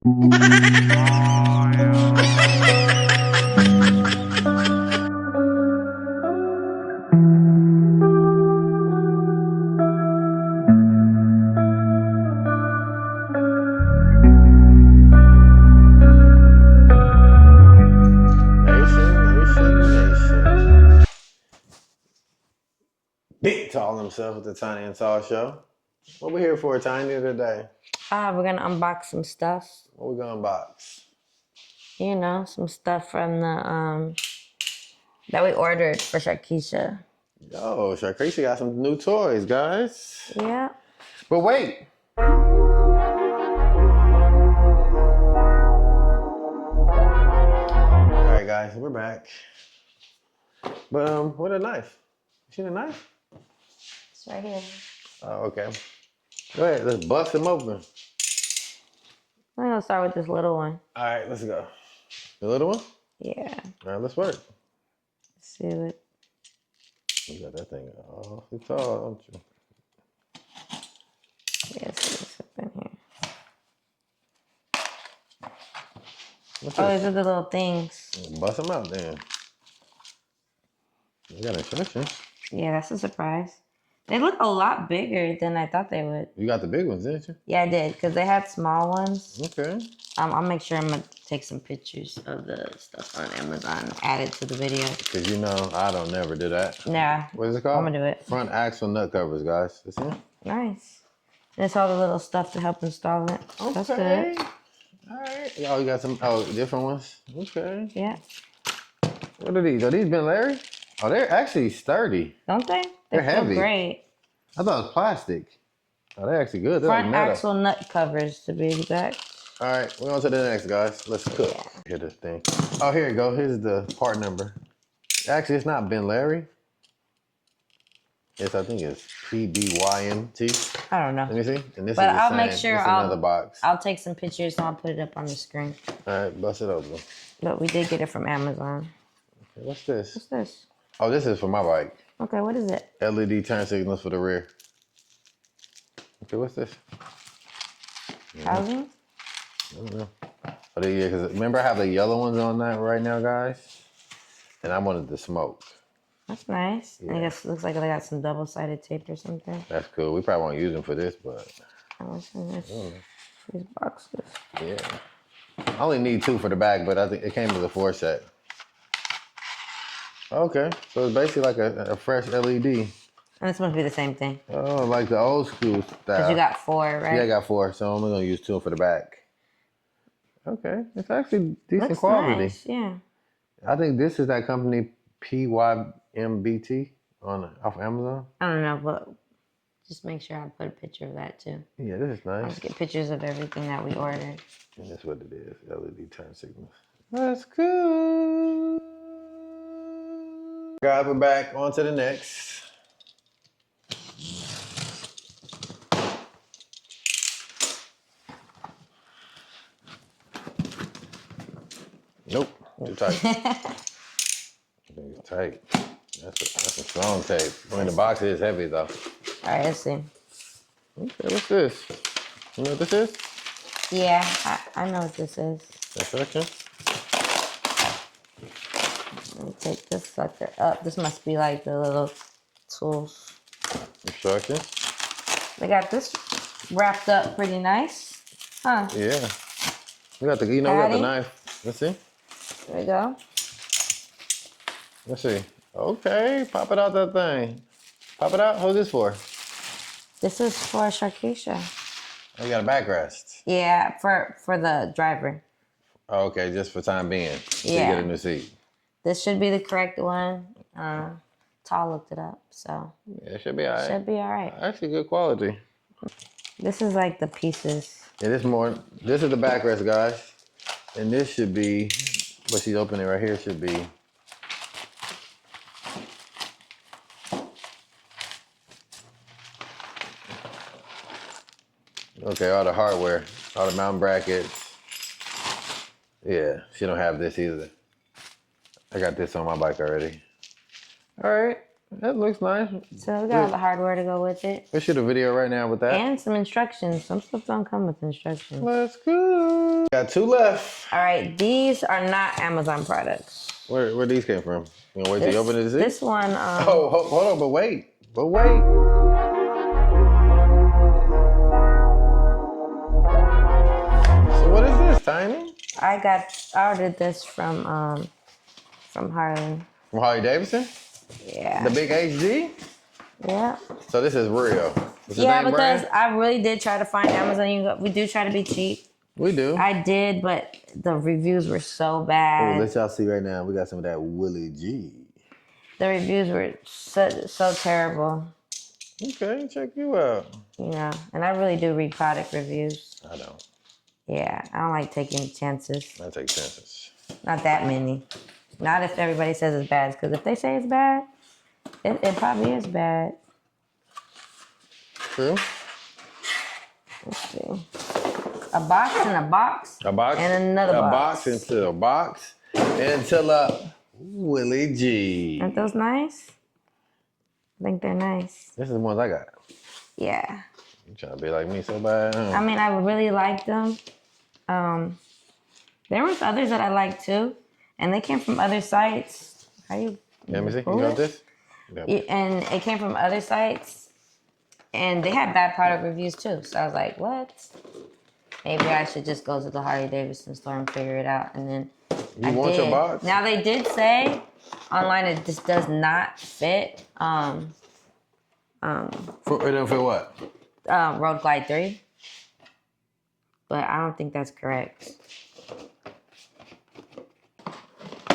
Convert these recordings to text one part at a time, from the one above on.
Big tall himself with the Tiny and Tall Show. What we here for, Tiny, today? We're gonna unbox some stuff. What we gonna unbox? You know, some stuff from the that we ordered for SHARKIESHA. Yo, SHARKIESHA got some new toys, guys. Yeah. But wait. Alright guys, we're back. But what a knife. You see the knife? It's right here. Oh, okay. Go ahead, let's bust them open. I'm gonna start with this little one. Alright, let's go. The little one? Yeah. Alright, let's work. Let's see it. You got that thing. Oh, it's tall, don't you? Yeah, see what's up in here. What's Oh, this? these are the little things. Bust them out then. You got instructions. Yeah, that's a surprise. They look a lot bigger than I thought they would. You got the big ones, didn't you? Yeah, I did, because they had small ones. Okay. I'll make sure I'm gonna take some pictures of the stuff on Amazon, add it to the video. Because you know, I don't never do that. Nah. What is it called? I'm gonna do it. Front axle nut covers, guys. You see? Nice. And it's all the little stuff to help install it. Okay. That's good. All right. Oh, you got some different ones? Okay. Yeah. What are these? Are these Ben Larry? Oh, they're actually sturdy. Don't they? They're feel heavy. Great. I thought it was plastic. Oh, they're actually good. They're Front like metal. axle nut covers, to be exact. All right, we're on to the next, guys. Let's cook. Yeah. Here, this thing. Oh, here you go. Here's the part number. Actually, it's not Ben Larry. I think it's PBYNT. I don't know. Let me see. And this But is the I'll same. make sure This is another box. I'll take some pictures and I'll put it up on the screen. All right, bust it open. But we did get it from Amazon. Okay, what's this? What's this? Oh, this is for my bike. Okay, what is it? LED turn signals for the rear. Okay, what's this? Housing? I don't know. Oh, yeah, because remember I have the yellow ones on that right now, guys? And I wanted the smoke. That's nice. Yeah. I guess it looks like they got some double-sided tape or something. That's cool. We probably won't use them for this, but What's in this? These boxes. yeah. I only need 2 for the back, but I think it came with a 4 set. Okay, so it's basically like a fresh LED. And this must be the same thing. Oh, like the old school style. Because you got 4, right? Yeah, I got 4, so I'm only gonna use 2 for the back. Okay, it's actually decent Looks quality. nice, yeah. I think this is that company PYMBT off Amazon. I don't know, but just make sure I put a picture of that too. Yeah, this is nice. I'll just get pictures of everything that we ordered. And that's what it is, LED turn signals. That's cool. Guys, we're back. On to the next. Nope, too tight. It's tight. That's a strong tape. I mean, the box is heavy though. All right, let's see. Okay, what's this? You know what this is? Yeah, I know what this is. Instruction? Let me take this sucker up. This must be like the little tools. Instructions? They got this wrapped up pretty nice. Huh? Yeah. We got the, we got the knife. Let's see. There we go. Let's see. Okay, pop it out that thing. Pop it out. Who's this for? This is for SHARKIESHA. Oh, you got a backrest. Yeah, for the driver. Oh, okay, just for time being. So Yeah. you get a new seat. This should be the correct one. Tall looked it up, so Yeah, it should be all right. should be all right. Actually, good quality. This is like the pieces. Yeah, this is the backrest, guys. And this should be, what she's opening right here should be. Okay, all the hardware, all the mount brackets. Yeah, she don't have this either. I got this on my bike already. All right, That looks nice. So we got all the hardware to go with it. Let's shoot a video right now with that. And some instructions. Some stuff don't come with instructions. Let's go. Got 2 left. All right, these are not Amazon products. Where these came from? You gonna wait till you open it to see? This one. Oh, hold on, but wait. So what is this, Tiny? I ordered this from Harley. From Harley Davidson? Yeah. The big HD? Yeah. So this is real. Yeah, because I really did try to find Amazon. We do try to be cheap. We do. I did, but the reviews were so bad. Oh, let y'all see right now. We got some of that Willie G. The reviews were so terrible. Okay, check you out. You know, and I really do read product reviews. I don't. Yeah, I don't like taking chances. I take chances. Not that many. Not if everybody says it's bad. Because if they say it's bad, it probably is bad. True. Let's see. A box and a box. A box. And another box. A box into a box. Until a Willie G. Aren't those nice? I think they're nice. This is the ones I got. Yeah. You trying to be like me so bad, huh? I mean, I really liked them. There was others that I liked too. And they came from other sites. How you... Let me see. You got this? And it came from other sites. And they had bad product reviews too. So I was like, what? Maybe I should just go to the Harley Davidson store and figure it out. And then you want your box? Now they did say online it just does not fit. It don't fit what? Road Glide 3. But I don't think that's correct.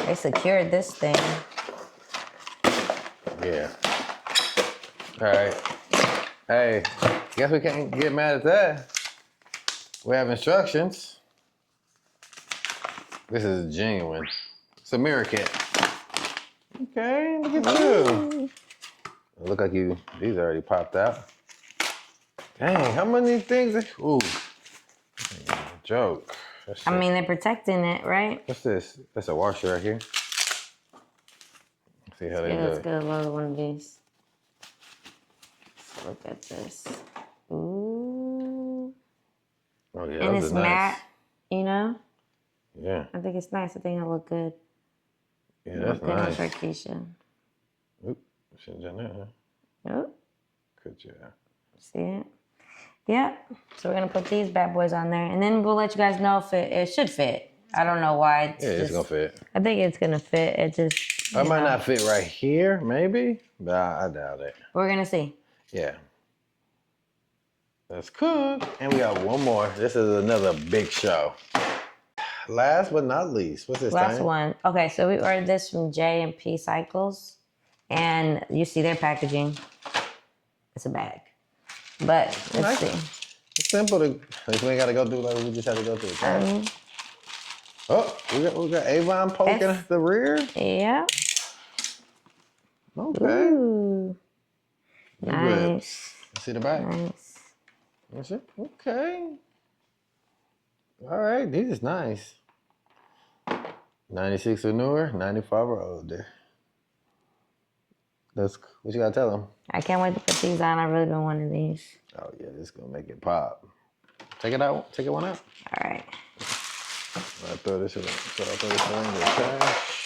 They secured this thing. Yeah. All right. Hey, guess we can't get mad at that. We have instructions. This is genuine. It's a mirror kit. Okay, look at you. It look like these already popped out. Dang, how many things? Ooh, joke. I mean, they're protecting it, right? What's this? That's a washer right here. Let's see how they do Let's it. get another one of these. Let's look at this. Ooh. Oh yeah, And those it's are nice. matte, you know? Yeah. I think it's nice. I think it'll look good. Yeah, that's Good on nice. SHARKIESHA. Oop, shouldn't done that, huh? Oh, Good job. see it? Yeah. So we're gonna put these bad boys on there, and then we'll let you guys know if it should fit. I don't know why. It's gonna fit. I think it's gonna fit. It just. It might not fit right here, maybe, but I doubt it. We're gonna see. Yeah. That's cool. And we got one more. This is another big show. Last but not least, what's this? Last Tiny? one. Okay, so we ordered this from J&P Cycles, and you see their packaging. It's a bag, but let's see. It's simple to. We ain't gotta go through like we just had to go through. Right? Oh, we got Avon poking at the rear. Yeah. Okay. Ooh. The Nice. grips. See the back. Nice. That's it. Okay. All right, these is nice. 96 or newer, 95 or older. That's what you gotta tell them. I can't wait to put these on. I really been wanting these. Oh yeah, this is gonna make it pop. Take it out. Take it one out. All right. I throw this in. So I throw this in the trash.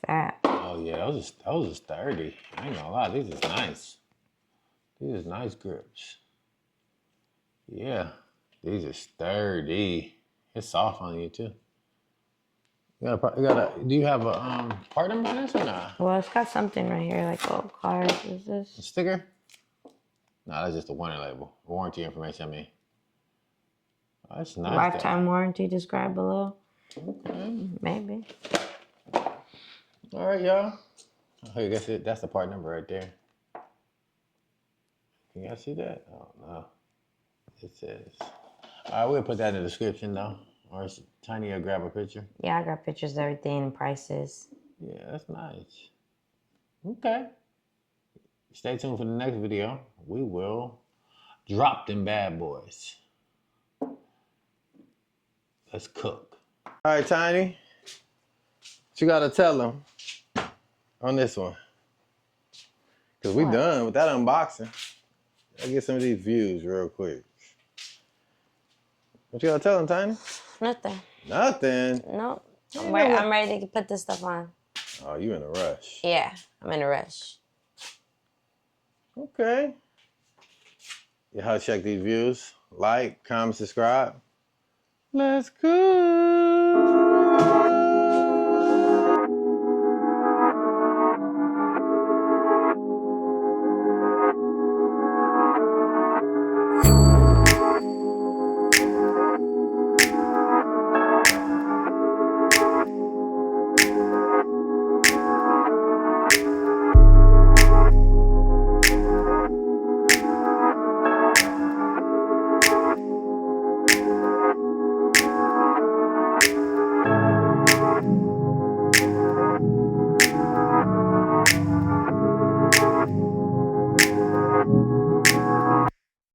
Fat. Oh yeah, those is sturdy. I ain't gonna lie, these is nice. These is nice grips. Yeah, these are sturdy. It's soft on you too. Do you have a part number on this or not? Well, it's got something right here, like a little card. Is this? A sticker? No, that's just a warning label. Warranty information, I mean. Oh, that's nice. Lifetime warranty described below. Okay. Maybe. All right, y'all. Oh, I guess that's the part number right there. Can y'all see that? Oh, no. It says. All right, we'll put that in the description, though. Or it's Tiny will grab a picture. Yeah, I got pictures of everything and prices. Yeah, that's nice. Okay. Stay tuned for the next video. We will drop them bad boys. Let's cook. All right, Tiny. What you gotta tell them on this one? Cause we done with that unboxing. I'll get some of these views real quick. What you gotta tell them, Tiny? Nothing. Nothing? Nope. I'm ready to put this stuff on. Oh, you in a rush. Yeah, I'm in a rush. Okay. Y'all check these views. Like, comment, subscribe. Let's go.